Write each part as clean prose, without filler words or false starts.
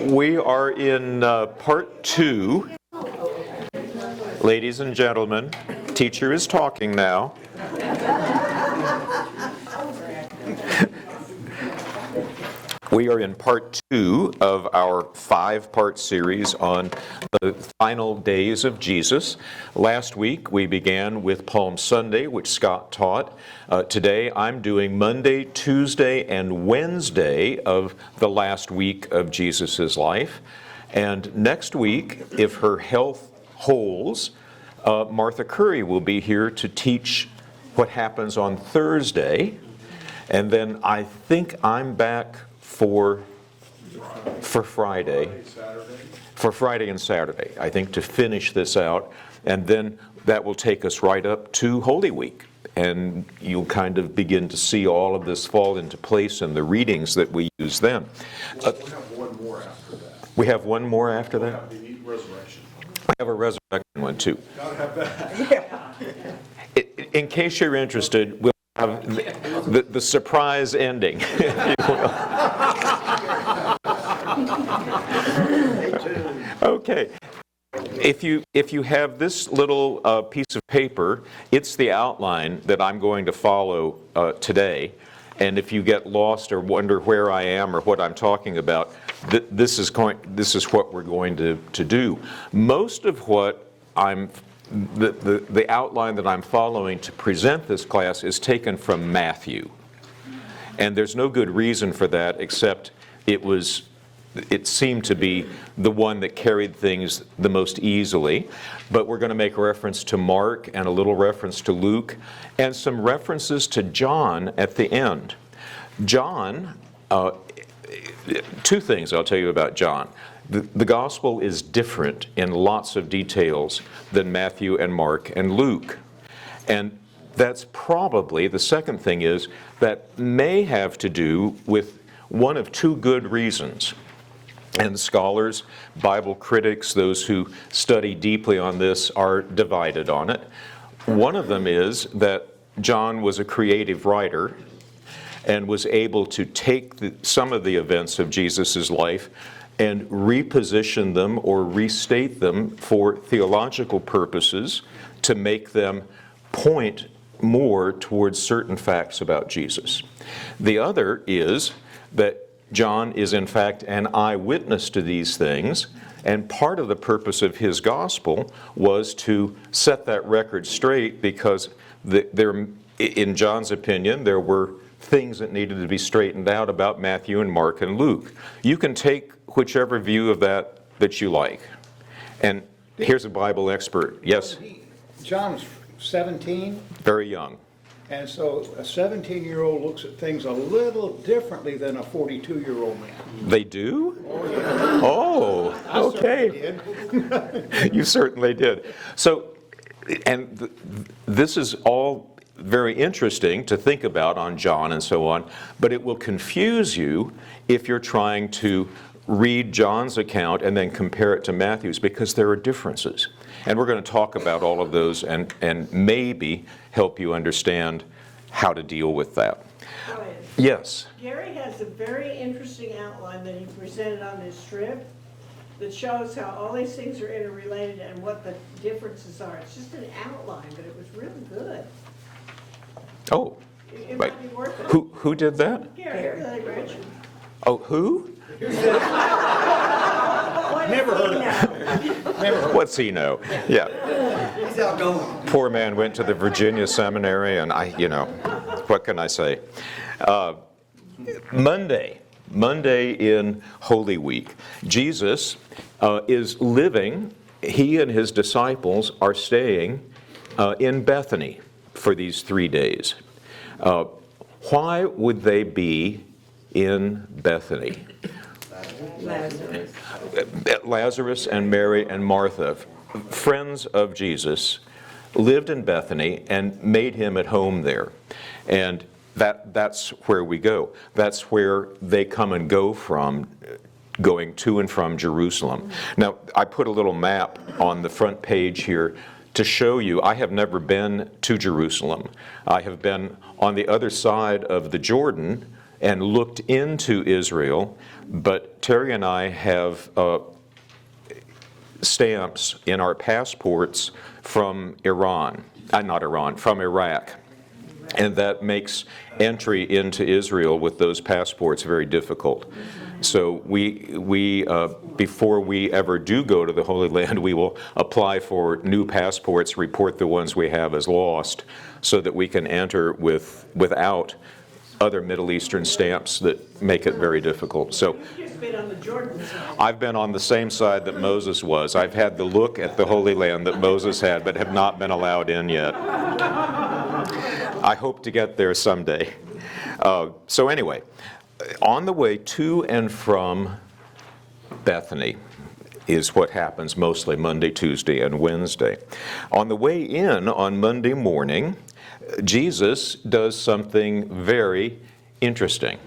We are in part 2. Ladies and gentlemen, teacher is talking now. We are in part 2 of our 5-part series on the final days of Jesus. Last week we began with Palm Sunday, which Scott taught. Today I'm doing Monday, Tuesday, and Wednesday of the last week of Jesus' life. And next week, if her health holds, Martha Curry will be here to teach what happens on Thursday. And then I think I'm back for Friday. For Friday and Saturday, I think, to finish this out. And then that will take us right up to Holy Week. And you'll kind of begin to see all of this fall into place in the readings that we use then. We have one more after that. We have one more after that? We have the resurrection. I have a resurrection one too. Gotta have that. In case you're interested, we'll have the surprise ending, if you will. Okay. If you have this little piece of paper, it's the outline that I'm going to follow today. And if you get lost or wonder where I am or what I'm talking about, this is what we're going to do. Most of what the outline that I'm following to present this class is taken from Matthew. And there's no good reason for that except it seemed to be the one that carried things the most easily. But we're going to make a reference to Mark and a little reference to Luke and some references to John at the end. John, two things I'll tell you about John. The gospel is different in lots of details than Matthew and Mark and Luke. And that's probably, the second thing is, that may have to do with one of two good reasons. And scholars, Bible critics, those who study deeply on this are divided on it. One of them is that John was a creative writer and was able to take some of the events of Jesus' life and reposition them or restate them for theological purposes to make them point more towards certain facts about Jesus. The other is that John is in fact an eyewitness to these things, and part of the purpose of his gospel was to set that record straight because in John's opinion there were things that needed to be straightened out about Matthew and Mark and Luke. You can take whichever view of that you like. And here's a Bible expert. Yes? John's 17. Very young. And so a 17-year-old looks at things a little differently than a 42-year-old man. They do? Oh, yeah. Oh, okay. You certainly did. So, and this is all very interesting to think about on John and so on, but it will confuse you if you're trying to read John's account and then compare it to Matthew's, because there are differences. And we're going to talk about all of those and maybe help you understand how to deal with that. Brian, Yes? Gary has a very interesting outline that he presented on his strip that shows how all these things are interrelated and what the differences are. It's just an outline, but it was really good. Oh, It right. might be worth it. Who did that? Gary, Rich. Oh, who? Never heard of him. What's he know? Yeah. He's outgoing. Poor man went to the Virginia seminary, and what can I say? Monday in Holy Week, Jesus is living, he and his disciples are staying in Bethany for these 3 days. Why would they be in Bethany? Lazarus and Mary and Martha, friends of Jesus, lived in Bethany and made him at home there. And that's where we go. That's where they come and go from, going to and from Jerusalem. Now, I put a little map on the front page here to show you. I have never been to Jerusalem. I have been on the other side of the Jordan and looked into Israel, but Terry and I have stamps in our passports from from Iraq. And that makes entry into Israel with those passports very difficult. So we before we ever do go to the Holy Land, we will apply for new passports, report the ones we have as lost, so that we can enter without other Middle Eastern stamps that make it very difficult. So You've just been on the Jordan side. I've been on the same side that Moses was. I've had the look at the Holy Land that Moses had, but have not been allowed in yet. I hope to get there someday. So anyway, on the way to and from Bethany is what happens mostly Monday, Tuesday, and Wednesday. On the way in on Monday morning, Jesus does something very interesting.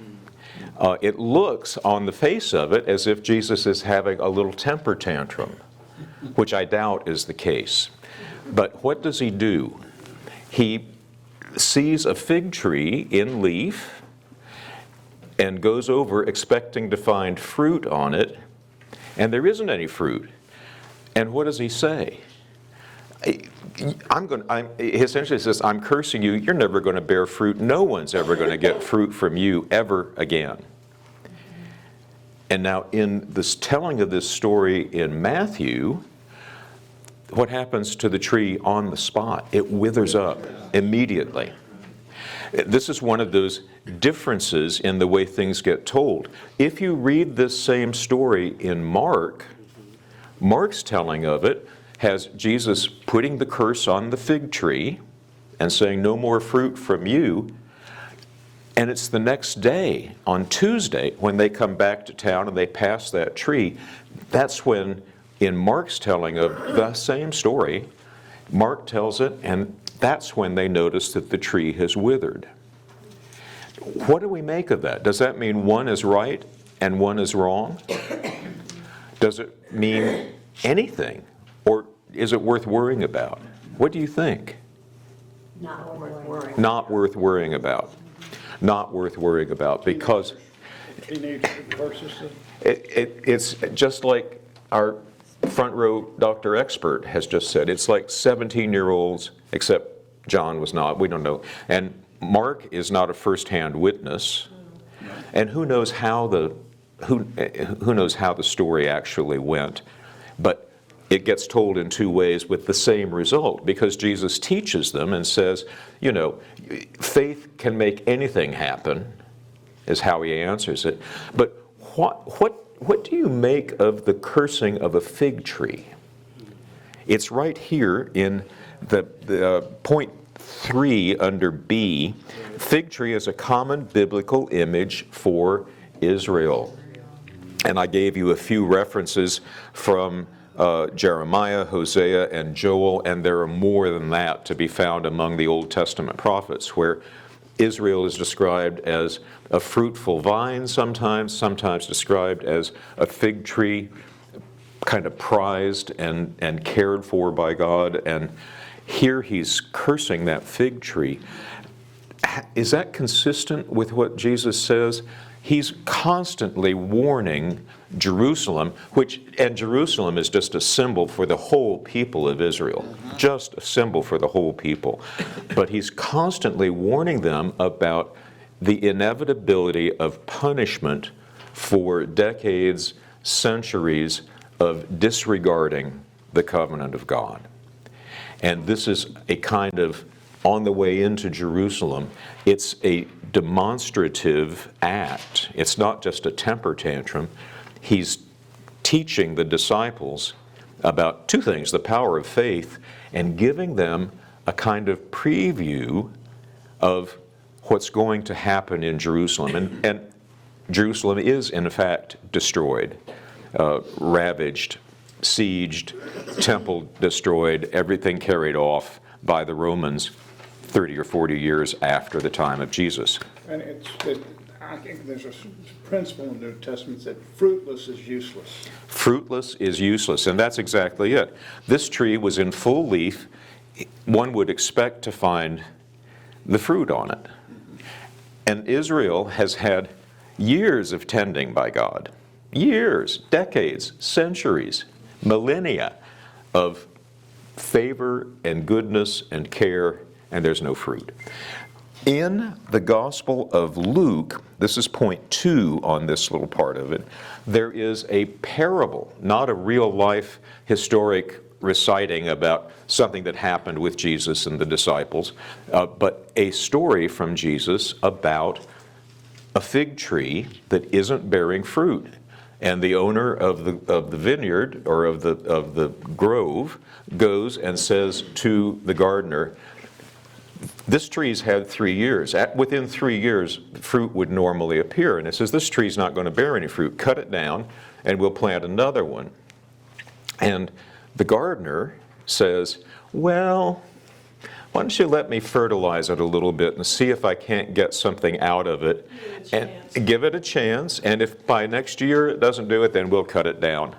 It looks on the face of it as if Jesus is having a little temper tantrum, which I doubt is the case. But what does he do? He sees a fig tree in leaf and goes over expecting to find fruit on it, and there isn't any fruit. And what does he say? He essentially says, I'm cursing you, you're never going to bear fruit, no one's ever going to get fruit from you ever again. And now in this telling of this story in Matthew, what happens to the tree on the spot? It withers up immediately. This is one of those differences in the way things get told. If you read this same story in Mark, Mark's telling of it has Jesus putting the curse on the fig tree and saying, no more fruit from you. And it's the next day, on Tuesday, when they come back to town and they pass that tree, that's when, in Mark's telling of the same story, Mark tells it, and that's when they notice that the tree has withered. What do we make of that? Does that mean one is right and one is wrong? Does it mean anything? Or is it worth worrying about? What do you think? Not worth worrying. Not worth worrying about. Not worth worrying about, because Teenage versus it's just like our front row doctor expert has just said. It's like 17-year-olds, except John was not, we don't know. And Mark is not a first-hand witness. And who knows how the story actually went. But it gets told in two ways with the same result, because Jesus teaches them and says, you know, faith can make anything happen, is how he answers it. But what do you make of the cursing of a fig tree? It's right here in the point 3 under B. Fig tree is a common biblical image for Israel. And I gave you a few references from Jeremiah, Hosea, and Joel, and there are more than that to be found among the Old Testament prophets, where Israel is described as a fruitful vine sometimes described as a fig tree, kind of prized and cared for by God, and here he's cursing that fig tree. Is that consistent with what Jesus says? He's constantly warning Jerusalem, and Jerusalem is just a symbol for the whole people of Israel, just a symbol for the whole people. But he's constantly warning them about the inevitability of punishment for decades, centuries of disregarding the covenant of God. And this is a kind of, on the way into Jerusalem, it's a demonstrative act. It's not just a temper tantrum. He's teaching the disciples about two things, the power of faith, and giving them a kind of preview of what's going to happen in Jerusalem. And Jerusalem is, in fact, destroyed, ravaged, sieged, temple destroyed, everything carried off by the Romans 30 or 40 years after the time of Jesus. And I think there's a principle in the New Testament that fruitless is useless. Fruitless is useless, and that's exactly it. This tree was in full leaf. One would expect to find the fruit on it. And Israel has had years of tending by God. Years, decades, centuries, millennia of favor and goodness and care, and there's no fruit. In the Gospel of Luke, this is point 2 on this little part of it, there is a parable, not a real-life historic reciting about something that happened with Jesus and the disciples, but a story from Jesus about a fig tree that isn't bearing fruit. And the owner of the vineyard, or of the grove, goes and says to the gardener, this tree's had 3 years. Within 3 years, fruit would normally appear. And it says, this tree's not going to bear any fruit. Cut it down, and we'll plant another one. And the gardener says, well, why don't you let me fertilize it a little bit and see if I can't get something out of it, and give it a chance. And if by next year it doesn't do it, then we'll cut it down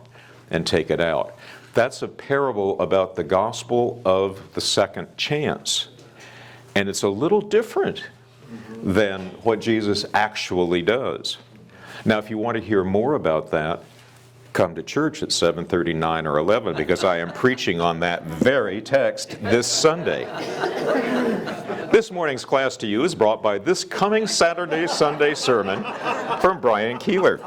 and take it out. That's a parable about the gospel of the second chance. And it's a little different than what Jesus actually does. Now, if you want to hear more about that, come to church at 7:39 or 11, because I am preaching on that very text this Sunday. This morning's class to you is brought by this coming Saturday Sunday sermon from Brian Keeler.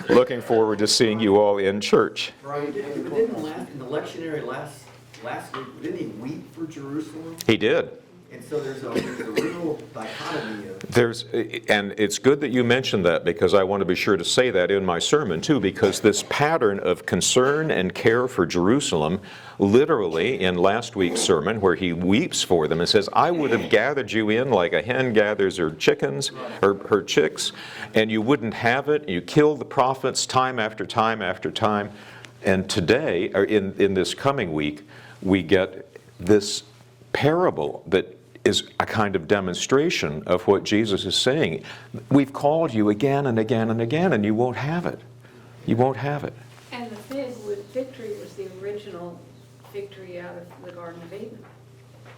Looking forward to seeing you all in church. Brian, didn't in the lectionary last week, didn't he weep for Jerusalem? He did. And so there's a real dichotomy of... And it's good that you mentioned that, because I want to be sure to say that in my sermon too, because this pattern of concern and care for Jerusalem, literally in last week's sermon, where he weeps for them and says, I would have gathered you in like a hen gathers her chickens, or her chicks, and you wouldn't have it. You killed the prophets time after time after time. And today, or in this coming week, we get this parable that is a kind of demonstration of what Jesus is saying. We've called you again and again and again, and you won't have it. You won't have it. And the fig tree was the original fig tree out of the Garden of Eden.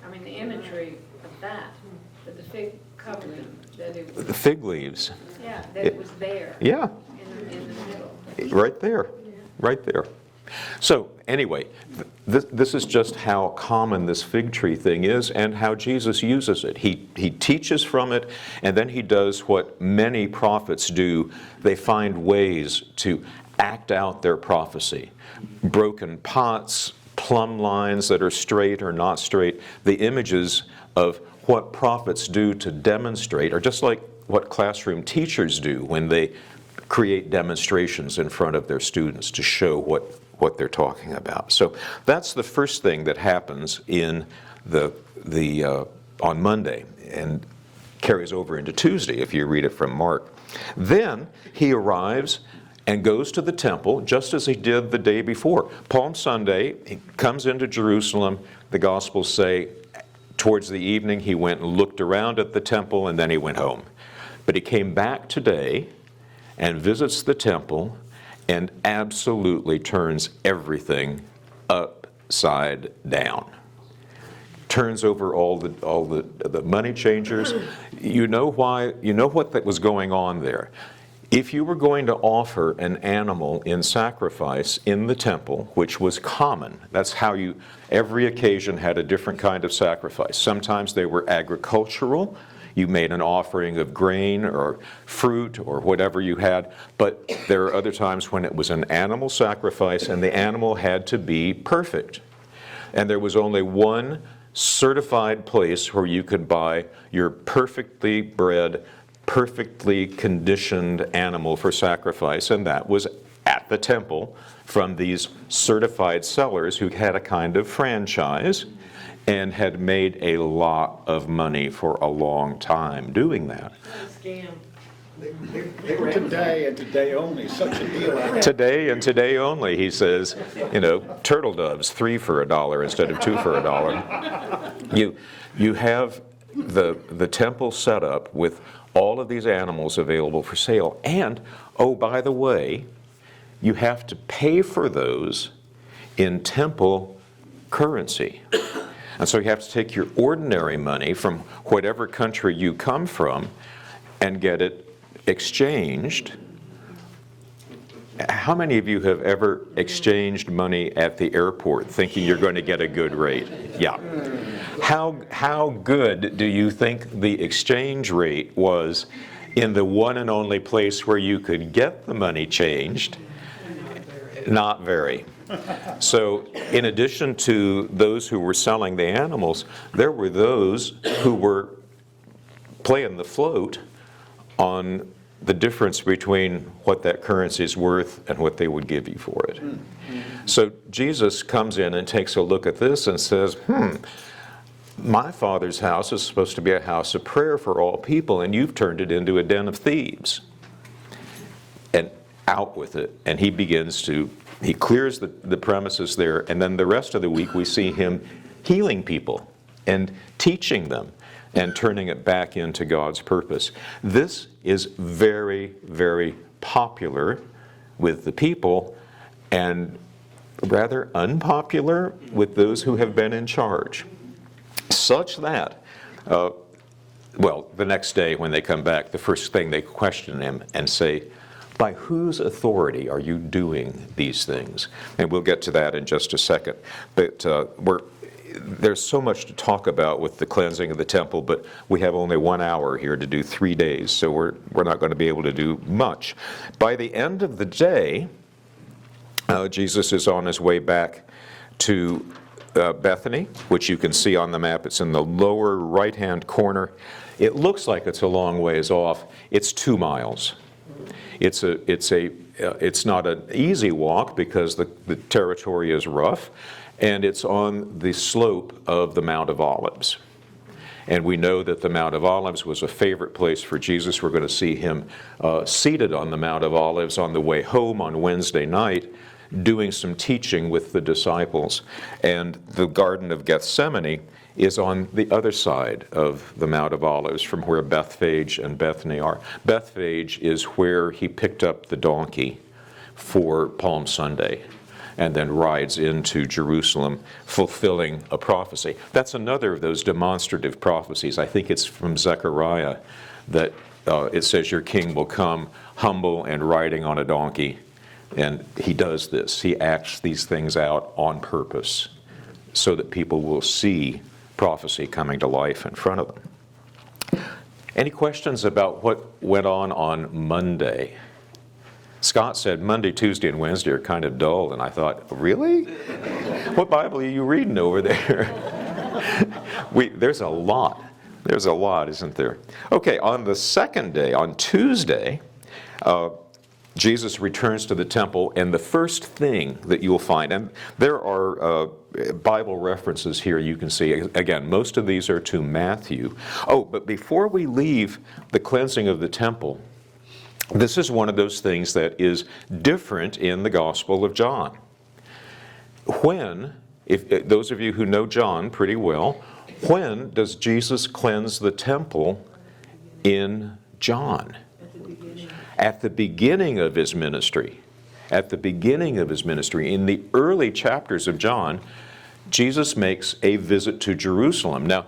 I mean, the imagery of that, that the fig covered them, that it was... The fig leaves. Yeah, that it was there. Yeah, In the middle. right there. Right there. So anyway, this is just how common this fig tree thing is, and how Jesus uses it. He teaches from it, and then he does what many prophets do. They find ways to act out their prophecy. Broken pots, plumb lines that are straight or not straight. The images of what prophets do to demonstrate are just like what classroom teachers do when they create demonstrations in front of their students to show what they're talking about. So that's the first thing that happens in on Monday, and carries over into Tuesday if you read it from Mark. Then he arrives and goes to the temple just as he did the day before. Palm Sunday, he comes into Jerusalem. The Gospels say towards the evening he went and looked around at the temple, and then he went home. But he came back today and visits the temple and absolutely turns everything upside down. Turns over all the money changers. You know why? You know what that was going on there. If you were going to offer an animal in sacrifice in the temple, which was common, that's how every occasion had a different kind of sacrifice. Sometimes they were agricultural. You made an offering of grain or fruit or whatever you had, but there are other times when it was an animal sacrifice, and the animal had to be perfect. And there was only one certified place where you could buy your perfectly bred, perfectly conditioned animal for sacrifice, and that was at the temple from these certified sellers who had a kind of franchise and had made a lot of money for a long time doing that. Scam. Today and today only, such a deal. Today and today only, he says, turtle doves, 3 for $1 instead of 2 for $1. You have the temple set up with all of these animals available for sale. And, oh, by the way, you have to pay for those in temple currency. And so you have to take your ordinary money from whatever country you come from and get it exchanged. How many of you have ever exchanged money at the airport thinking you're going to get a good rate? Yeah. How good do you think the exchange rate was in the one and only place where you could get the money changed? Not very. So in addition to those who were selling the animals, there were those who were playing the float on the difference between what that currency is worth and what they would give you for it. So Jesus comes in and takes a look at this and says, my Father's house is supposed to be a house of prayer for all people, and you've turned it into a den of thieves. And out with it. And he clears the premises there, and then the rest of the week we see him healing people and teaching them and turning it back into God's purpose. This is very, very popular with the people and rather unpopular with those who have been in charge. Such that, the next day when they come back, the first thing they question him and say, by whose authority are you doing these things? And we'll get to that in just a second. But there's so much to talk about with the cleansing of the temple, but we have only 1 hour here to do 3 days, so we're not going to be able to do much. By the end of the day, Jesus is on his way back to Bethany, which you can see on the map. It's in the lower right-hand corner. It looks like it's a long ways off. It's 2 miles. It's not an easy walk because the territory is rough, and it's on the slope of the Mount of Olives. And we know that the Mount of Olives was a favorite place for Jesus. We're going to see him seated on the Mount of Olives on the way home on Wednesday night, doing some teaching with the disciples. And the Garden of Gethsemane is on the other side of the Mount of Olives from where Bethphage and Bethany are. Bethphage is where he picked up the donkey for Palm Sunday and then rides into Jerusalem, fulfilling a prophecy. That's another of those demonstrative prophecies. I think it's from Zechariah that it says, your king will come humble and riding on a donkey. And he does this. He acts these things out on purpose so that people will see prophecy coming to life in front of them. Any questions about what went on Monday? Scott said Monday, Tuesday, and Wednesday are kind of dull, and I thought, really? What Bible are you reading over there? There's a lot. There's a lot, isn't there? Okay, on the second day, on Tuesday, Jesus returns to the temple, and the first thing that you'll find, and there are Bible references here you can see. Again, most of these are to Matthew. Oh, but before we leave the cleansing of the temple, this is one of those things that is different in the Gospel of John. If those of you who know John pretty well, when does Jesus cleanse the temple in John? At the beginning of his ministry. At the beginning of his ministry, in the early chapters of John, Jesus makes a visit to Jerusalem. Now,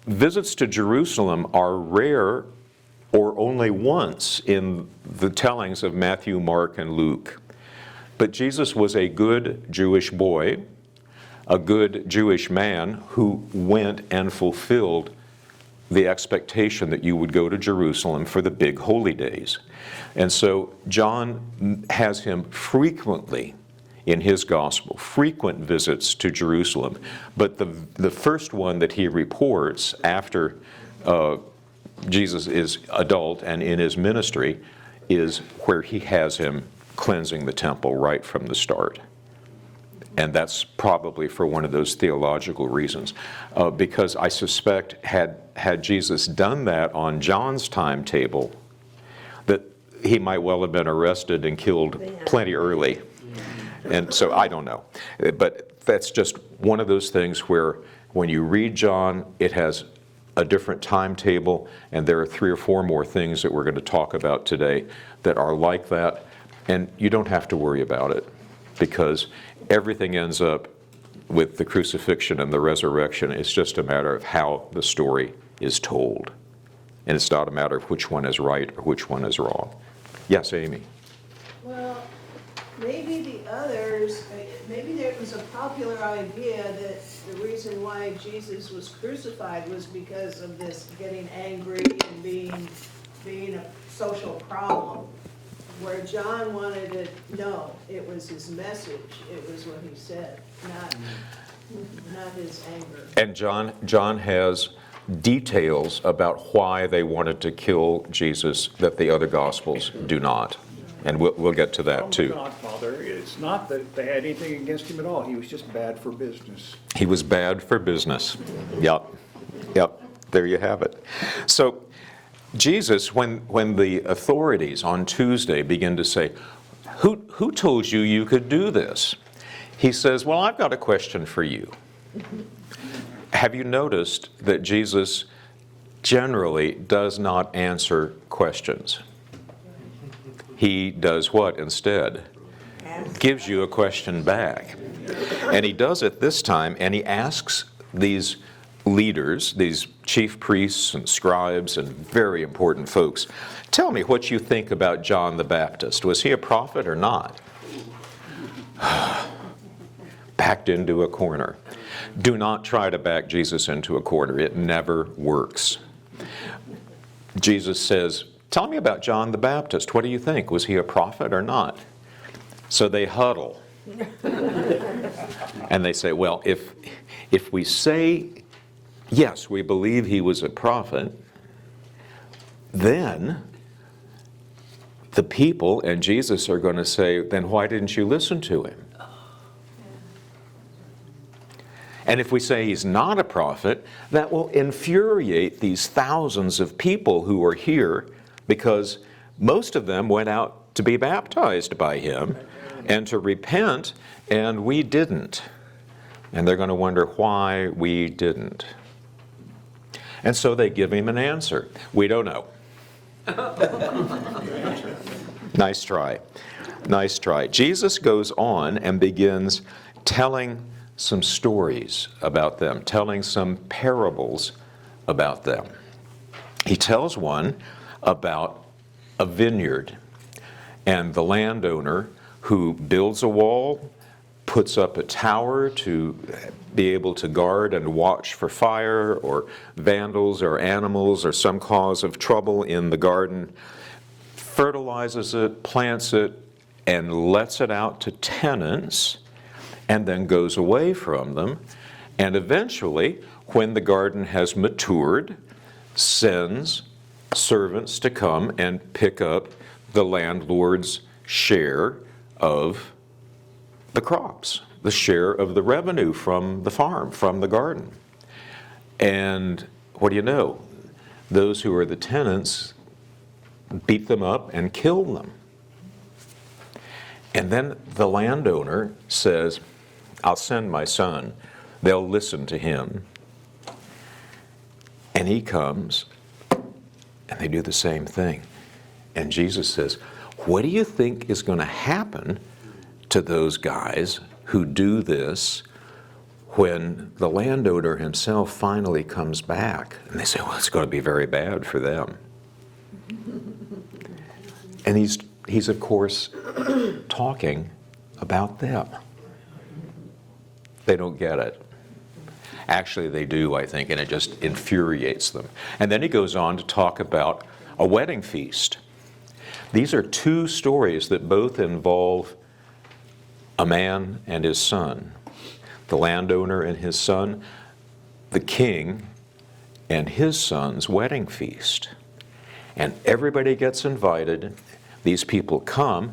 visits to Jerusalem are rare or only once in the tellings of Matthew, Mark, and Luke. But Jesus was a good Jewish boy, a good Jewish man who went and fulfilled the expectation that you would go to Jerusalem for the big holy days. And so John has him frequently in his gospel, frequent visits to Jerusalem. But the first one that he reports after Jesus is adult and in his ministry is where he has him cleansing the temple right from the start. And that's probably for one of those theological reasons. Because I suspect had Jesus done that on John's timetable, that he might well have been arrested and killed plenty early. And so I don't know. But that's just one of those things where when you read John, it has a different timetable, and there are 3 or 4 more things that we're going to talk about today that are like that. And you don't have to worry about it, because everything ends up with the crucifixion and the resurrection. It's just a matter of how the story is told. And it's not a matter of which one is right or which one is wrong. Yes, Amy? Well, maybe the others, maybe there was a popular idea that the reason why Jesus was crucified was because of this getting angry and being a social problem. Where John wanted it, no, it was his message, it was what he said, not his anger. And John has details about why they wanted to kill Jesus that the other Gospels do not. And we'll get to that From the too. Godfather, it's not that they had anything against him at all, he was just bad for business. He was bad for business. Yep. There you have it. So Jesus, when the authorities on Tuesday begin to say, who told you you could do this? He says, well, I've got a question for you. Have you noticed that Jesus generally does not answer questions? He does what instead? Gives you a question back. And he does it this time, and he asks these leaders, these chief priests and scribes and very important folks, tell me what you think about John the Baptist. Was he a prophet or not? Backed into a corner. Do not try to back Jesus into a corner. It never works. Jesus says, tell me about John the Baptist. What do you think? Was he a prophet or not? So they huddle. And they say, well, if we say, yes, we believe he was a prophet, then the people and Jesus are going to say, then why didn't you listen to him? And if we say he's not a prophet, that will infuriate these thousands of people who are here, because most of them went out to be baptized by him and to repent, and we didn't. And they're going to wonder why we didn't. And so they give him an answer. We don't know. Nice try. Nice try. Jesus goes on and begins telling some stories about them, telling some parables about them. He tells one about a vineyard and the landowner who builds a wall, puts up a tower to be able to guard and watch for fire or vandals or animals or some cause of trouble in the garden, fertilizes it, plants it, and lets it out to tenants, and then goes away from them, and eventually, when the garden has matured, sends servants to come and pick up the landlord's share of the crops, the share of the revenue from the farm, from the garden. And what do you know? Those who are the tenants beat them up and kill them. And then the landowner says, I'll send my son. They'll listen to him. And he comes, and they do the same thing. And Jesus says, what do you think is going to happen to those guys who do this when the landowner himself finally comes back? And they say, well, it's going to be very bad for them. And he's of course talking about them. They don't get it. Actually, they do, I think, and it just infuriates them. And then he goes on to talk about a wedding feast. These are two stories that both involve a man and his son, the landowner and his son, the king and his son's wedding feast. And everybody gets invited. These people come,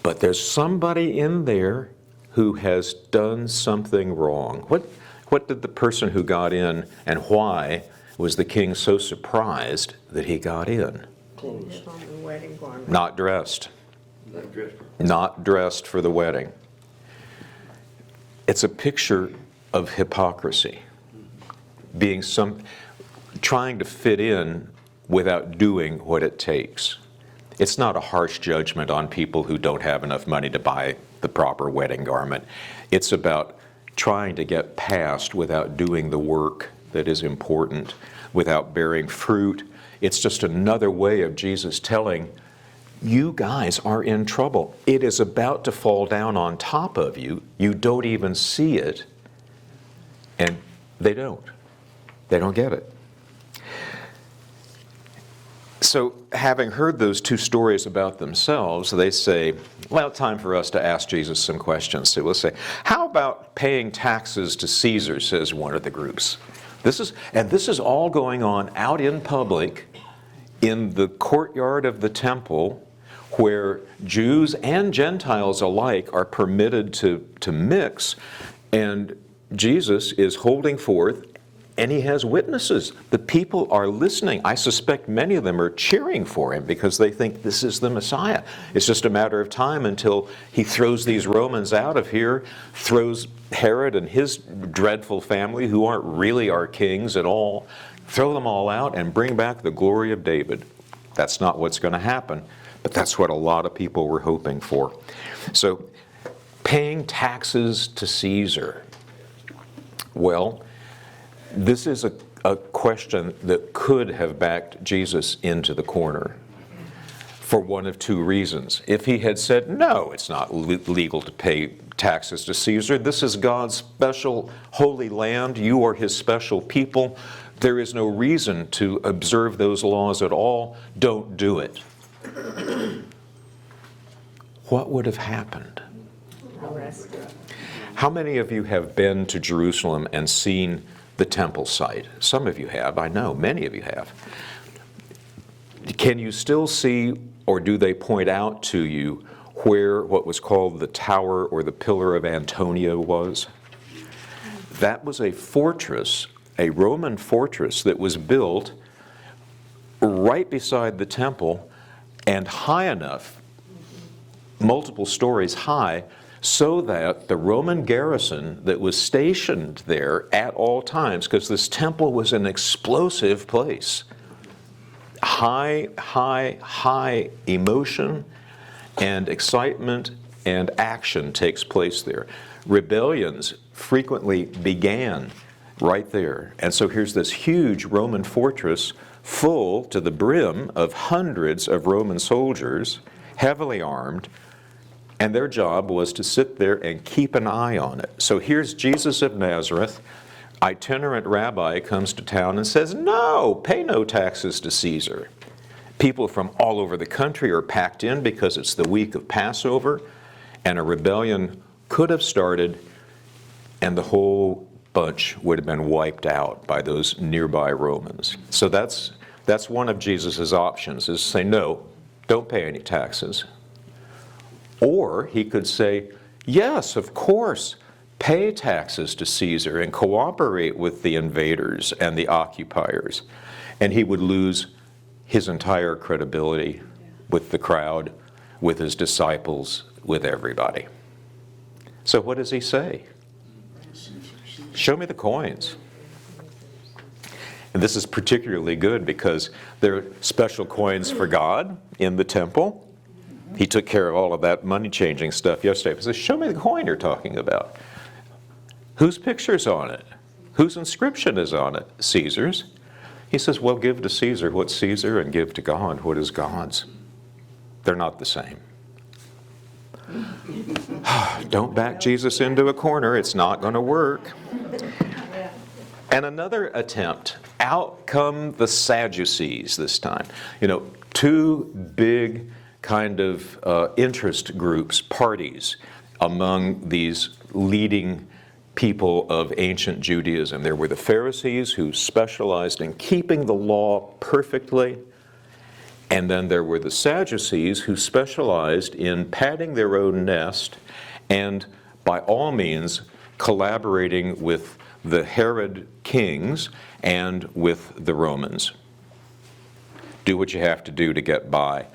but there's somebody in there who has done something wrong. What did the person who got in, and why was the king so surprised that he got in? Clothes. On the wedding garment. Not dressed. Not dressed. Not dressed for the wedding. It's a picture of hypocrisy. Trying to fit in without doing what it takes. It's not a harsh judgment on people who don't have enough money to buy the proper wedding garment. It's about trying to get past without doing the work that is important, without bearing fruit It's just another way of Jesus telling, you guys are in trouble. It is about to fall down on top of you. You don't even see it. And they don't. They don't get it. So, having heard those two stories about themselves, they say, well, time for us to ask Jesus some questions. So we'll say, how about paying taxes to Caesar, says one of the groups. This is all going on out in public in the courtyard of the temple, where Jews and Gentiles alike are permitted to mix, and Jesus is holding forth, and he has witnesses. The people are listening. I suspect many of them are cheering for him because they think this is the Messiah. It's just a matter of time until he throws these Romans out of here, throws Herod and his dreadful family, who aren't really our kings at all, throw them all out and bring back the glory of David. That's not what's going to happen, but that's what a lot of people were hoping for. So, paying taxes to Caesar. Well, this is a question that could have backed Jesus into the corner for one of two reasons. If he had said, no, it's not legal to pay taxes to Caesar. This is God's special holy land. You are his special people. There is no reason to observe those laws at all. Don't do it. What would have happened? How many of you have been to Jerusalem and seen the temple site? Some of you have, I know, many of you have. Can you still see, or do they point out to you, where what was called the Tower or the Pillar of Antonia was? That was a fortress, a Roman fortress that was built right beside the temple and high enough, multiple stories high, so that the Roman garrison that was stationed there at all times, because this temple was an explosive place, high emotion and excitement and action takes place there. Rebellions frequently began right there. And so here's this huge Roman fortress full to the brim of hundreds of Roman soldiers, heavily armed, and their job was to sit there and keep an eye on it. So here's Jesus of Nazareth, itinerant rabbi, comes to town and says, no, pay no taxes to Caesar. People from all over the country are packed in because it's the week of Passover, and a rebellion could have started, and the whole bunch would have been wiped out by those nearby Romans. So that's one of Jesus' options, is say, no, don't pay any taxes. Or he could say, yes, of course, pay taxes to Caesar and cooperate with the invaders and the occupiers. And he would lose his entire credibility with the crowd, with his disciples, with everybody. So what does he say? Show me the coins. And this is particularly good because there are special coins for God in the temple. He took care of all of that money-changing stuff yesterday. He says, show me the coin you're talking about. Whose picture's on it? Whose inscription is on it? Caesar's. He says, well, give to Caesar what's Caesar and give to God what is God's. They're not the same. Don't back Jesus into a corner. It's not going to work. And another attempt. Out come the Sadducees this time. You know, two big kind of interest groups, parties, among these leading people of ancient Judaism. There were the Pharisees, who specialized in keeping the law perfectly, and then there were the Sadducees, who specialized in padding their own nest and, by all means, collaborating with the Herod kings and with the Romans. Do what you have to do to get by.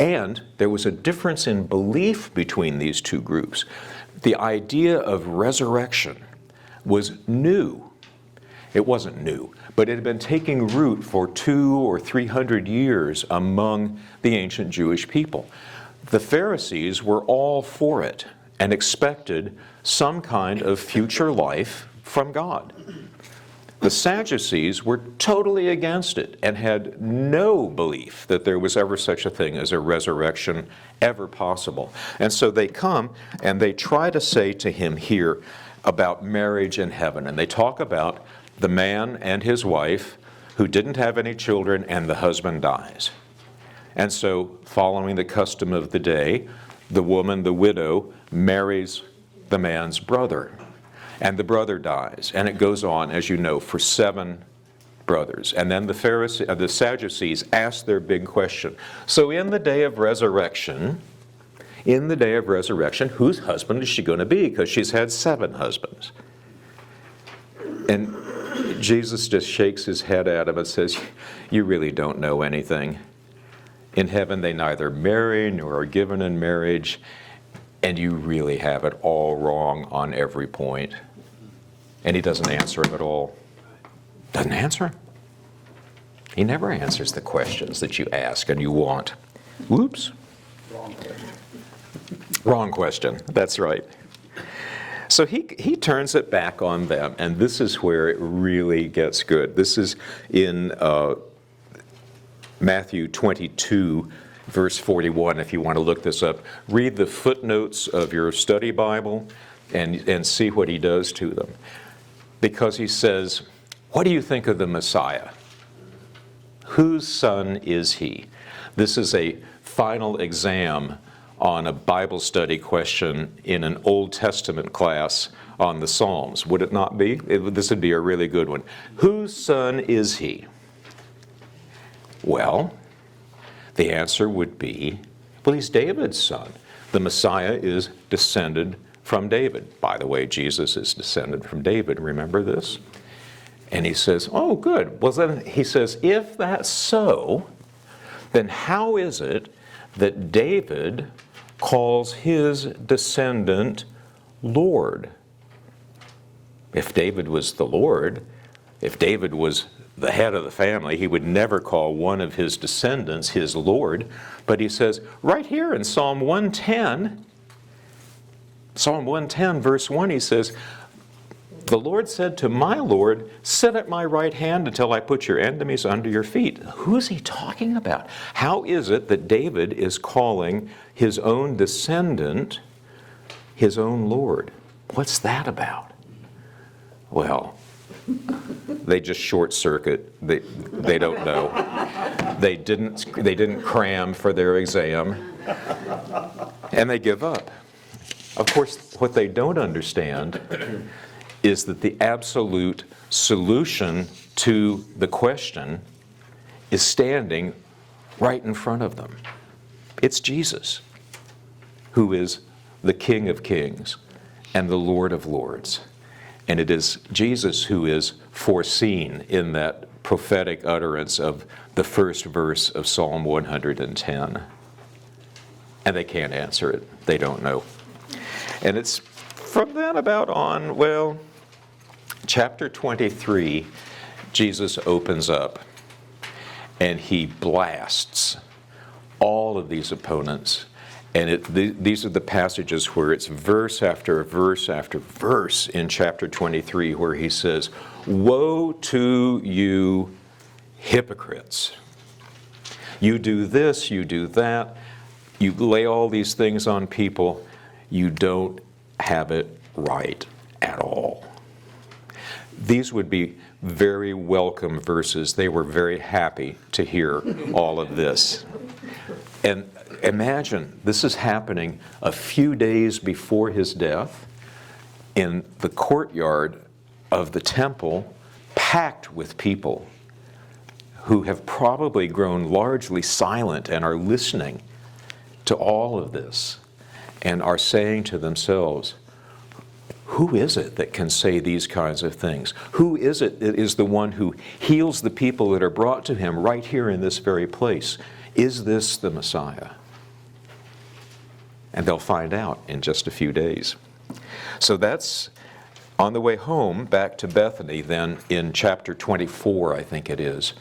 And there was a difference in belief between these two groups. The idea of resurrection was new. It wasn't new, but it had been taking root for 200 or 300 years among the ancient Jewish people. The Pharisees were all for it and expected some kind of future life from God. The Sadducees were totally against it and had no belief that there was ever such a thing as a resurrection ever possible. And so they come and they try to say to him here about marriage in heaven. And they talk about the man and his wife who didn't have any children and the husband dies. And so, following the custom of the day, the woman, the widow, marries the man's brother. And the brother dies. And it goes on, as you know, for 7 brothers. And then the Sadducees ask their big question. So in the day of resurrection, whose husband is she going to be? Because she's had 7 husbands. And Jesus just shakes his head at him and says, you really don't know anything. In heaven they neither marry nor are given in marriage, and you really have it all wrong on every point. And he doesn't answer him at all. Doesn't answer him. He never answers the questions that you ask and you want. Whoops. Wrong question. That's right. So he turns it back on them, and this is where it really gets good. This is in Matthew 22, verse 41, if you want to look this up. Read the footnotes of your study Bible and see what he does to them. Because he says, what do you think of the Messiah? Whose son is he? This is a final exam on a Bible study question in an Old Testament class on the Psalms. Would it not be? This would be a really good one. Whose son is he? Well, the answer would be, well, he's David's son. The Messiah is descended from David. By the way, Jesus is descended from David. Remember this? And he says, oh, good. Well, then he says, if that's so, then how is it that David calls his descendant Lord? If David was the Lord, if David was the head of the family, he would never call one of his descendants his Lord. But he says, right here in Psalm 110, verse 1, he says, the Lord said to my Lord, sit at my right hand until I put your enemies under your feet. Who's he talking about? How is it that David is calling his own descendant his own Lord? What's that about? Well, they just short circuit. They don't know. They didn't cram for their exam, and they give up. Of course, what they don't understand is that the absolute solution to the question is standing right in front of them. It's Jesus, who is the King of Kings and the Lord of Lords. And it is Jesus who is foreseen in that prophetic utterance of the first verse of Psalm 110. And they can't answer it. They don't know. And it's from then about on, well, chapter 23, Jesus opens up and he blasts all of these opponents. And these are the passages where it's verse after verse after verse in chapter 23 where he says, woe to you hypocrites. You do this, you do that, you lay all these things on people, you don't have it right at all. These would be very welcome verses. They were very happy to hear all of this. And imagine, this is happening a few days before his death in the courtyard of the temple, packed with people who have probably grown largely silent and are listening to all of this and are saying to themselves, who is it that can say these kinds of things? Who is it that is the one who heals the people that are brought to him right here in this very place? Is this the Messiah? And they'll find out in just a few days. So that's on the way home back to Bethany, then in chapter 24, I think it is.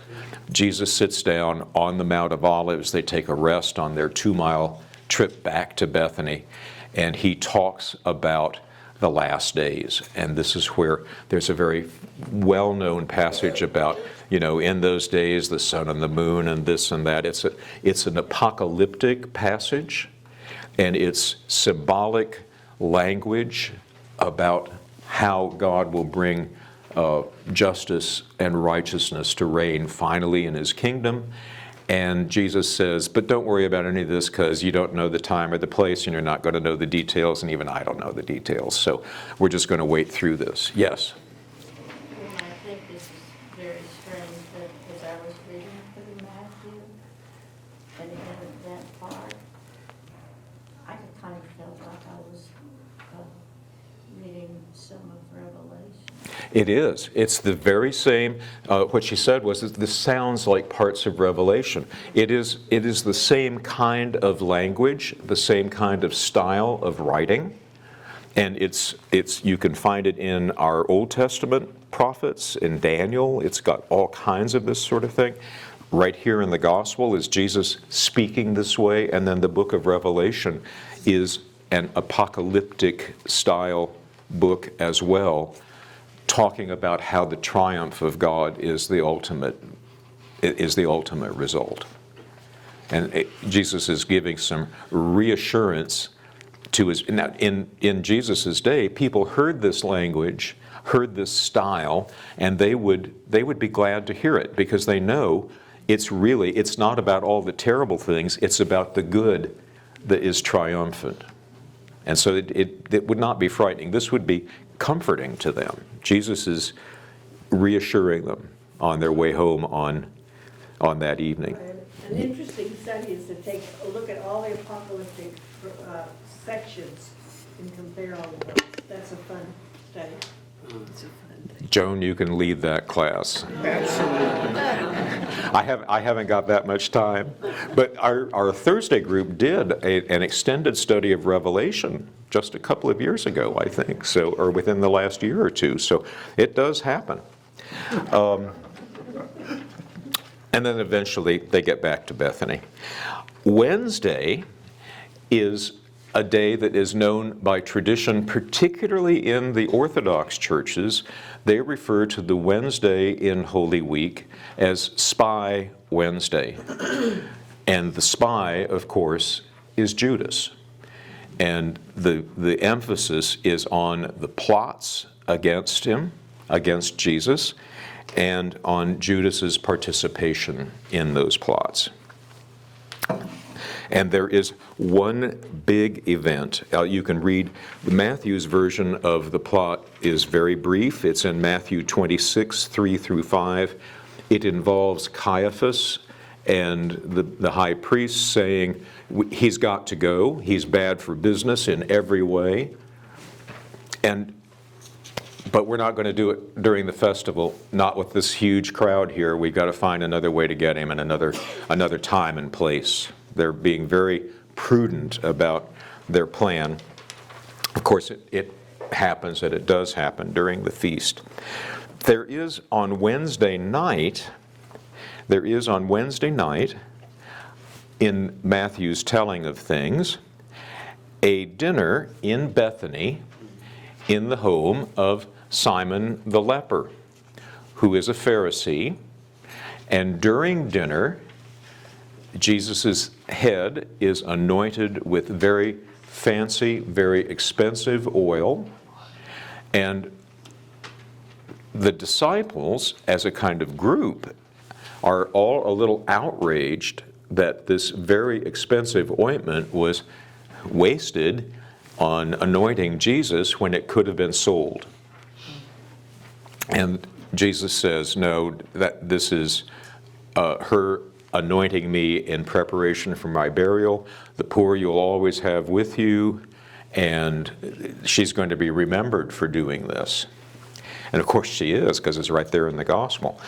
Jesus sits down on the Mount of Olives. They take a rest on their 2-mile trip back to Bethany, and he talks about the last days. And this is where there's a very well-known passage about, in those days, the sun and the moon and this and that. It's an apocalyptic passage, and it's symbolic language about how God will bring justice and righteousness to reign finally in his kingdom. And Jesus says, but don't worry about any of this because you don't know the time or the place and you're not going to know the details, and even I don't know the details. So we're just going to wait through this. Yes? Well, I think this is very strange that as I was reading through Matthew, and it wasn't that far, I kind of felt like I was reading some of Revelation. It is. It's the very same, what she said was, this sounds like parts of Revelation. It is the same kind of language, the same kind of style of writing. And you can find it in our Old Testament prophets, in Daniel. It's got all kinds of this sort of thing. Right here in the Gospel is Jesus speaking this way, and then the book of Revelation is an apocalyptic style book as well, talking about how the triumph of God is the ultimate result. And Jesus is giving some reassurance to his. Now, in Jesus' day, people heard this language, heard this style, and they would be glad to hear it because they know it's not about all the terrible things, it's about the good that is triumphant. And so it would not be frightening. This would be comforting to them. Jesus is reassuring them on their way home on that evening. An interesting study is to take a look at all the apocalyptic sections and compare all of those. That's a fun study. It's a fun thing. Joan, you can lead that class. I haven't got that much time. But our Thursday group did an extended study of Revelation just a couple of years ago, I think, or within the last year or two. So it does happen. And then eventually they get back to Bethany. Wednesday is a day that is known by tradition, particularly in the Orthodox churches. They refer to the Wednesday in Holy Week as Spy Wednesday. And the spy, of course, is Judas. And the emphasis is on the plots against him, against Jesus, and on Judas's participation in those plots. And there is one big event. You can read Matthew's version of the plot is very brief. It's in Matthew 26, 3 through 5. It involves Caiaphas and the high priest saying, he's got to go. He's bad for business in every way. But we're not going to do it during the festival, not with this huge crowd here. We've got to find another way to get him and another time and place. They're being very prudent about their plan. Of course, it happens that it does happen during the feast. There is on Wednesday night, in Matthew's telling of things, a dinner in Bethany in the home of Simon the leper, who is a Pharisee. And during dinner, Jesus' head is anointed with very fancy, very expensive oil. And the disciples, as a kind of group, are all a little outraged that this very expensive ointment was wasted on anointing Jesus when it could have been sold. And Jesus says, no, that this is her anointing me in preparation for my burial. The poor you'll always have with you, and she's going to be remembered for doing this. And of course she is, because it's right there in the gospel.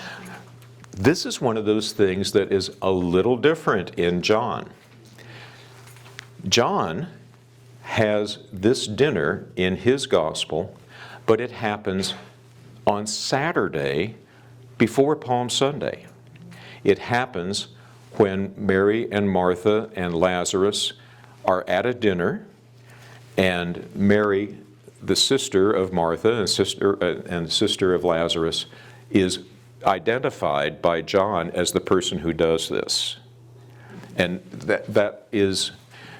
This is one of those things that is a little different in John. John has this dinner in his gospel, but it happens on Saturday before Palm Sunday. It happens when Mary and Martha and Lazarus are at a dinner, and Mary, the sister of Martha and sister of Lazarus is identified by John as the person who does this. And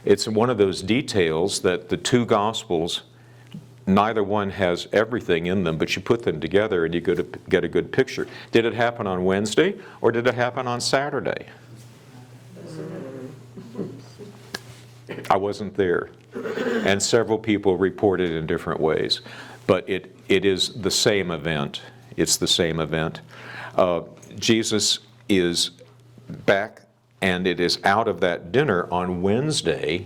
it's one of those details that the two Gospels, neither one has everything in them, but you put them together and you get a good picture. Did it happen on Wednesday or did it happen on Saturday? I wasn't there. And several people reported in different ways. But it is the same event. It's the same event. Jesus is back, and it is out of that dinner on Wednesday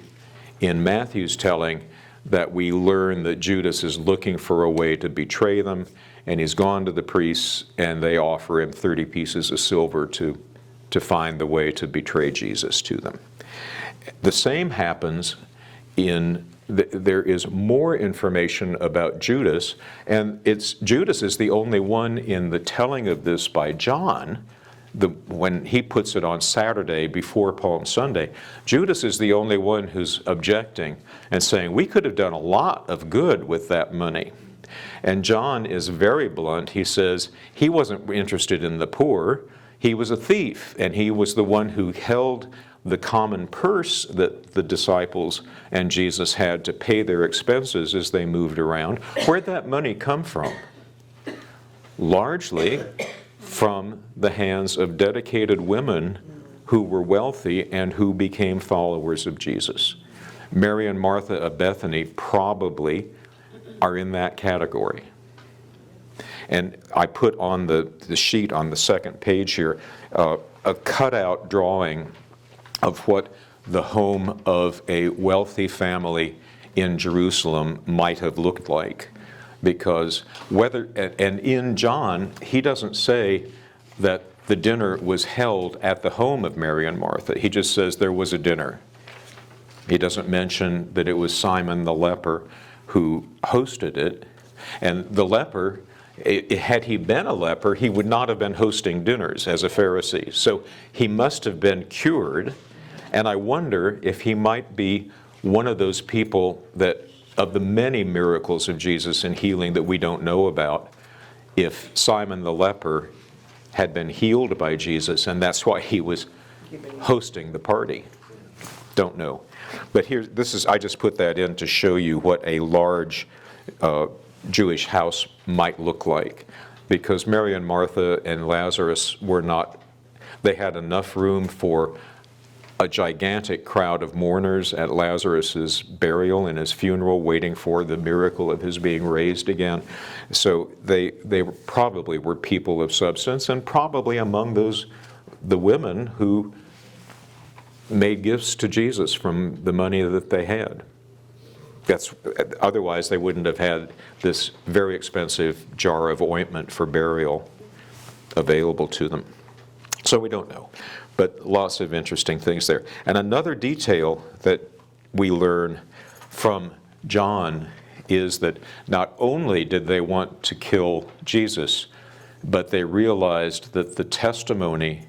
in Matthew's telling that we learn that Judas is looking for a way to betray them, and he's gone to the priests, and they offer him 30 pieces of silver to find the way to betray Jesus to them. The same happens there is more information about Judas, and Judas is the only one in the telling of this by John. When he puts it on Saturday before Palm Sunday, Judas is the only one who's objecting and saying, we could have done a lot of good with that money. And John is very blunt. He says he wasn't interested in the poor. He was a thief, and he was the one who held the common purse that the disciples and Jesus had to pay their expenses as they moved around. Where'd that money come from? Largely from the hands of dedicated women who were wealthy and who became followers of Jesus. Mary and Martha of Bethany probably are in that category. And I put on the sheet on the second page here a cutout drawing of what the home of a wealthy family in Jerusalem might have looked like. Because and in John, he doesn't say that the dinner was held at the home of Mary and Martha. He just says there was a dinner. He doesn't mention that it was Simon the leper who hosted it. And the leper, had he been a leper, he would not have been hosting dinners as a Pharisee. So he must have been cured. And I wonder if he might be one of those people that, of the many miracles of Jesus in healing that we don't know about, if Simon the leper had been healed by Jesus, and that's why he was hosting the party. Don't know. But here, I just put that in to show you what a large Jewish house might look like. Because Mary and Martha and Lazarus they had enough room for a gigantic crowd of mourners at Lazarus' burial and his funeral, waiting for the miracle of his being raised again. So they probably were people of substance, and probably among those, the women who made gifts to Jesus from the money that they had. Otherwise they wouldn't have had this very expensive jar of ointment for burial available to them. So we don't know. But lots of interesting things there. And another detail that we learn from John is that not only did they want to kill Jesus, but they realized that the testimony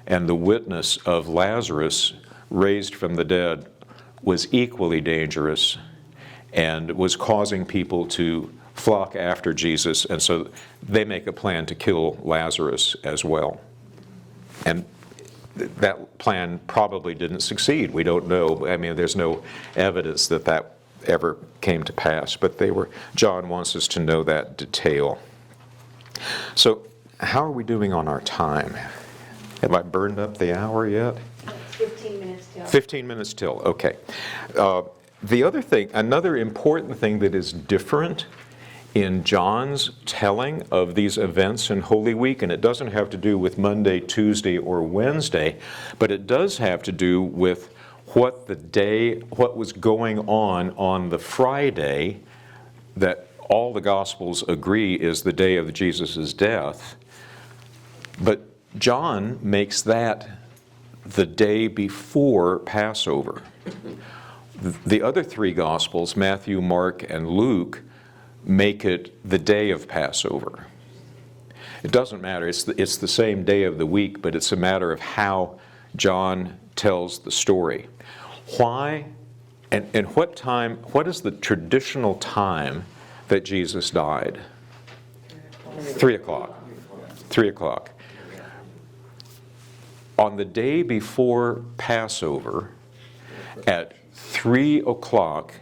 and the witness of Lazarus raised from the dead was equally dangerous and was causing people to flock after Jesus. And so they make a plan to kill Lazarus as well. And that plan probably didn't succeed. We don't know. I mean, there's no evidence that ever came to pass. But John wants us to know that detail. So how are we doing on our time? Have I burned up the hour yet? 15 minutes till. 15 minutes till, okay. The other thing, another important thing that is different in John's telling of these events in Holy Week, and it doesn't have to do with Monday, Tuesday, or Wednesday, but it does have to do with what was going on the Friday that all the Gospels agree is the day of Jesus' death. But John makes that the day before Passover. The other three Gospels, Matthew, Mark, and Luke, make it the day of Passover. It doesn't matter. It's the same day of the week, but it's a matter of how John tells the story. Why and what time, what is the traditional time that Jesus died? 3 o'clock. 3 o'clock. On the day before Passover, at 3 o'clock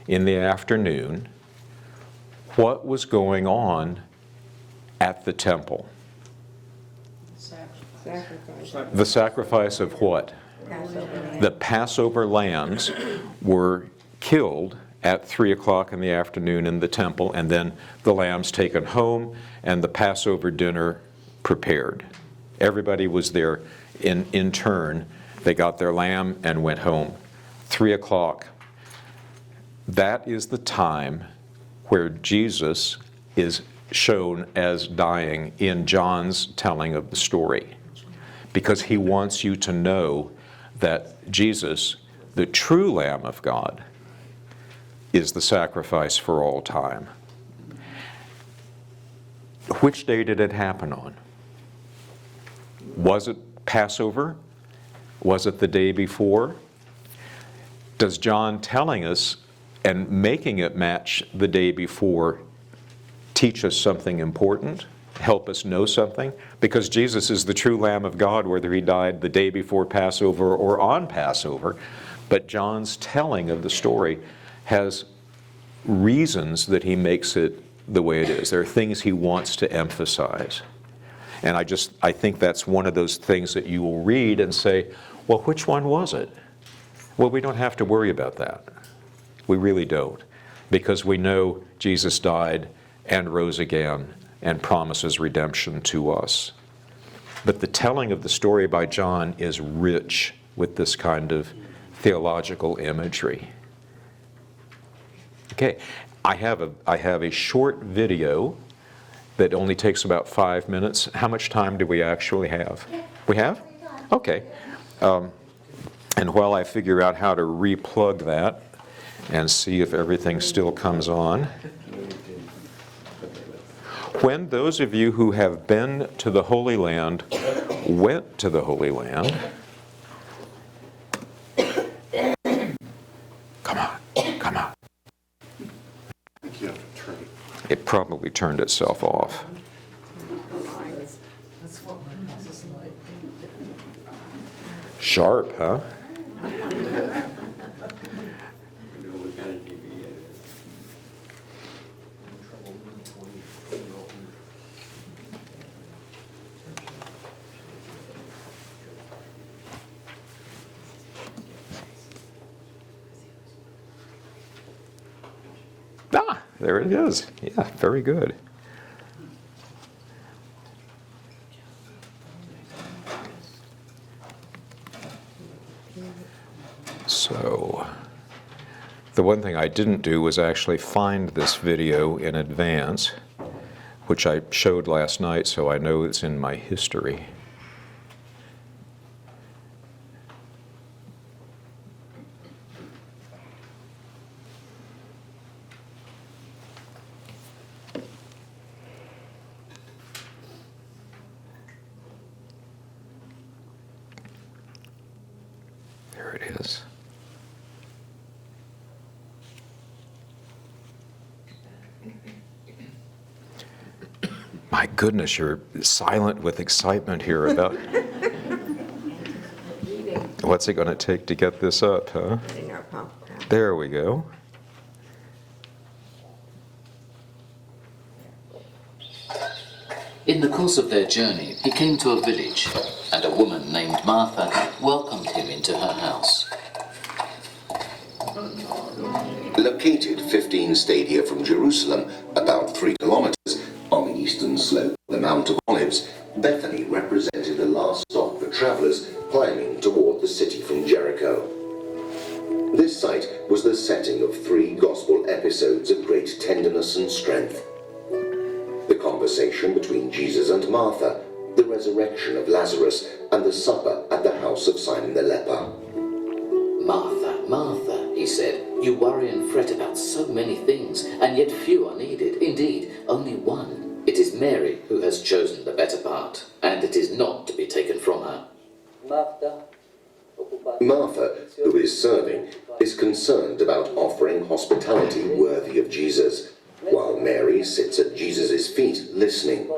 in the afternoon, what was going on at the temple? The sacrifice of what? The Passover lambs were killed at 3 o'clock in the afternoon in the temple, and then the lambs taken home and the Passover dinner prepared. Everybody was there in turn. They got their lamb and went home. 3 o'clock. That is the time where Jesus is shown as dying in John's telling of the story, because he wants you to know that Jesus, the true Lamb of God, is the sacrifice for all time. Which day did it happen on? Was it Passover? Was it the day before? Does John telling us and making it match the day before teach us something important? Help us know something? Because Jesus is the true Lamb of God, whether he died the day before Passover or on Passover. But John's telling of the story has reasons that he makes it the way it is. There are things he wants to emphasize. And I think that's one of those things that you will read and say, well, which one was it? Well, we don't have to worry about that. We really don't. Because we know Jesus died and rose again and promises redemption to us. But the telling of the story by John is rich with this kind of theological imagery. Okay, I have a short video that only takes about 5 minutes. How much time do we actually have? We have? Okay. And while I figure out how to replug that and see if everything still comes on. When those of you who have been to the Holy Land went to the Holy Land, come on. It probably turned itself off. Sharp, huh? Ah, there it is. Yeah, very good. So, the one thing I didn't do was actually find this video in advance, which I showed last night, so I know it's in my history. There it is. My goodness, you're silent with excitement here about what's it going to take to get this up, huh? There we go. In the course of their journey, he came to a village, and a woman named Martha welcomed him into her house. Located 15 stadia from Jerusalem, about 3 kilometers on the eastern slope of the Mount of Olives, Bethany represented the last stop for travelers climbing toward the city from Jericho. This site was the setting of 3 gospel episodes of great tenderness and strength. The conversation between Jesus and Martha, the resurrection of Lazarus, and the supper at the house of Simon the leper. Martha, Martha, he said, you worry and fret about so many things, and yet few are needed. Indeed, only one. It is Mary who has chosen the better part, and it is not to be taken from her. Martha, who is serving, is concerned about offering hospitality worthy of Jesus, while Mary sits at Jesus' feet listening.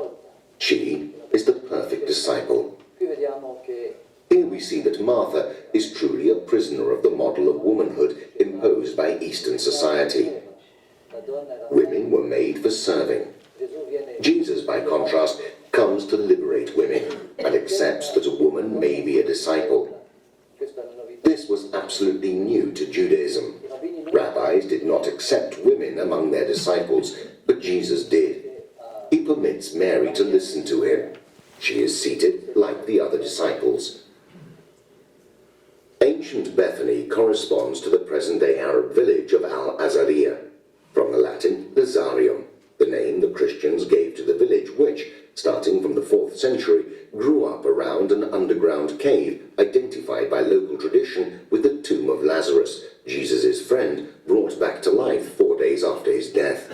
She is the perfect disciple. Here we see that Martha is truly a prisoner of the model of womanhood imposed by Eastern society. Women were made for serving. Jesus, by contrast, comes to liberate women and accepts that a woman may be a disciple. This was absolutely new to Judaism. Rabbis did not accept women among their disciples, but Jesus did. He permits Mary to listen to him. She is seated like the other disciples. Ancient Bethany corresponds to the present-day Arab village of Al-Azariah, from the Latin Lazarium, the name the Christians gave to the village which, starting from the 4th century, grew up around an underground cave identified by local tradition with the tomb of Lazarus, Jesus' friend, brought back to life 4 days after his death.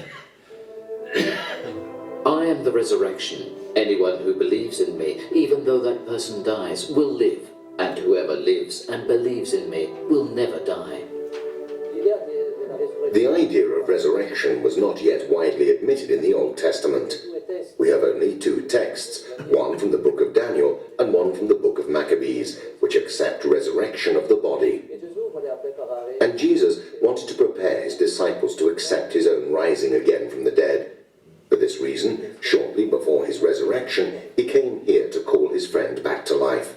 I am the resurrection. Anyone who believes in me, even though that person dies, will live. And whoever lives and believes in me will never die. The idea of resurrection was not yet widely admitted in the Old Testament. We have only 2 texts, one from the book of Daniel and one from the book of Maccabees, which accept resurrection of the body. And Jesus wanted to prepare his disciples to accept his own rising again from the dead. For this reason, shortly before his resurrection, he came here to call his friend back to life.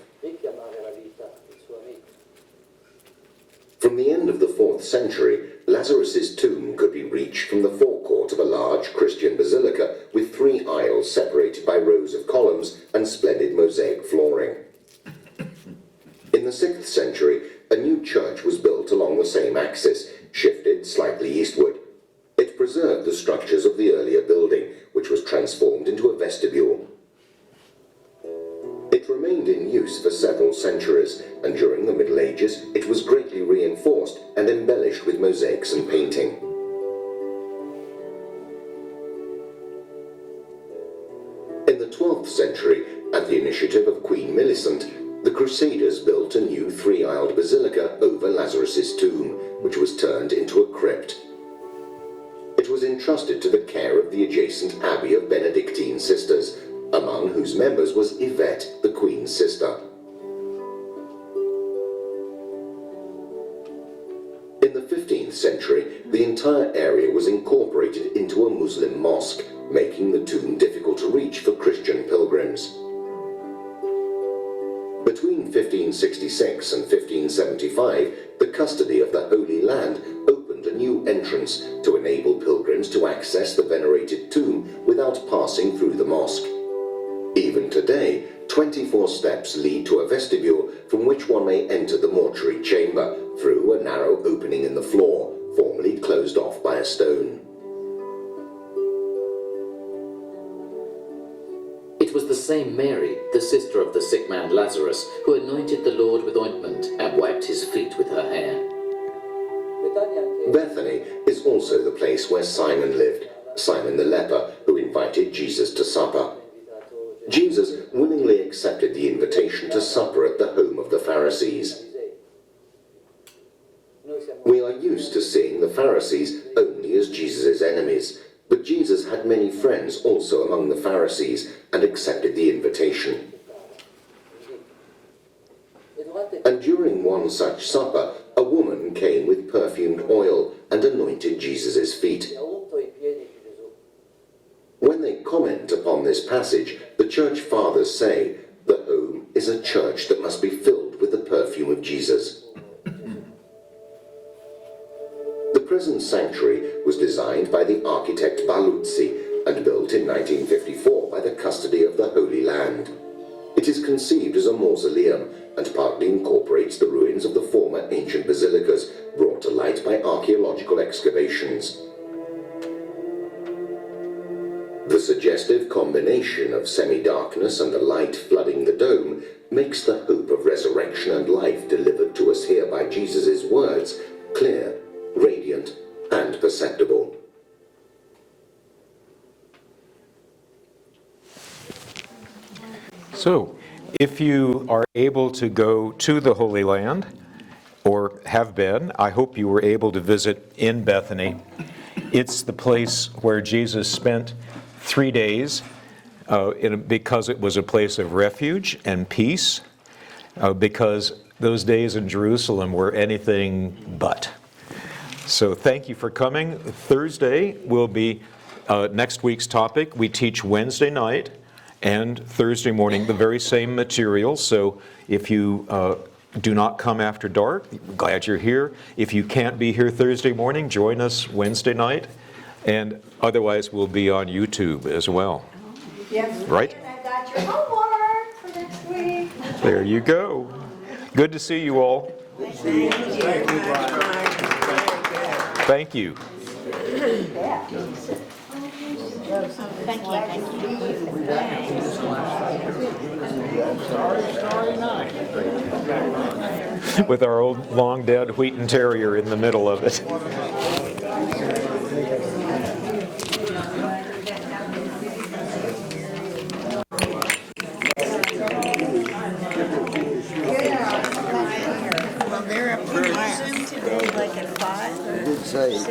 From the end of the 4th century, Lazarus' tomb could be reached from the forecourt of a large Christian basilica with 3 aisles separated by rows of columns and splendid mosaic flooring. In the 6th century, a new church was built along the same axis, shifted slightly eastward. It preserved the structures of the earlier building, which was transformed into a vestibule. It remained in use for several centuries, and during the Middle Ages it was greatly reinforced and embellished with mosaics and painting. In the 12th century, at the initiative of Queen Millicent, the Crusaders built a new 3-aisled basilica over Lazarus' tomb, which was turned into a crypt. It was entrusted to the care of the adjacent abbey of Benedictine sisters, among whose members was Yvette, the Queen's sister. In the 15th century, the entire area was incorporated into a Muslim mosque, making the tomb difficult to reach for Christian pilgrims. Between 1566 and 1575, the custody of the Holy Land opened a new entrance to enable pilgrims to access the venerated tomb without passing through the mosque. Even today, 24 steps lead to a vestibule from which one may enter the mortuary chamber through a narrow opening in the floor, formerly closed off by a stone. It was the same Mary, the sister of the sick man Lazarus, who anointed the Lord with ointment and wiped his feet with her hair. Bethany is also the place where Simon lived, Simon the leper, who invited Jesus to supper. Jesus willingly accepted the invitation to supper at the home of the Pharisees. We are used to seeing the Pharisees only as Jesus' enemies, but Jesus had many friends also among the Pharisees and accepted the invitation. And during one such supper, a woman came with perfumed oil and anointed Jesus' feet. When they comment upon this passage, the church fathers say, the home is a church that must be filled with the perfume of Jesus. The present sanctuary was designed by the architect Baluzzi and built in 1954 by the custody of the Holy Land. It is conceived as a mausoleum and partly incorporates the ruins of the former ancient basilicas brought to light by archaeological excavations. The suggestive combination of semi-darkness and the light flooding the dome makes the hope of resurrection and life delivered to us here by Jesus' words clear, radiant, and perceptible. So, if you are able to go to the Holy Land, or have been, I hope you were able to visit in Bethany. It's the place where Jesus spent 3 days because it was a place of refuge and peace, because those days in Jerusalem were anything but. So thank you for coming. Thursday will be next week's topic. We teach Wednesday night and Thursday morning the very same material. So if you do not come after dark, glad you're here. If you can't be here Thursday morning, join us Wednesday night. And otherwise, we'll be on YouTube as well. Yes. Right? And I got your homework for next week. There you go. Good to see you all. Thank you. Thank you. With our old long-dead Wheaton Terrier in the middle of it. Well, they're up on Zoom today, like at 5 or 6? Is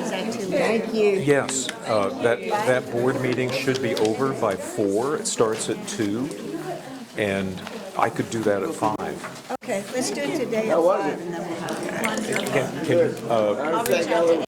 that too late? Thank you. Yes, that board meeting should be over by 4. It starts at 2, and I could do that at 5. Okay, let's do it today at 5 and then we'll have it. Can you, I'll reach out to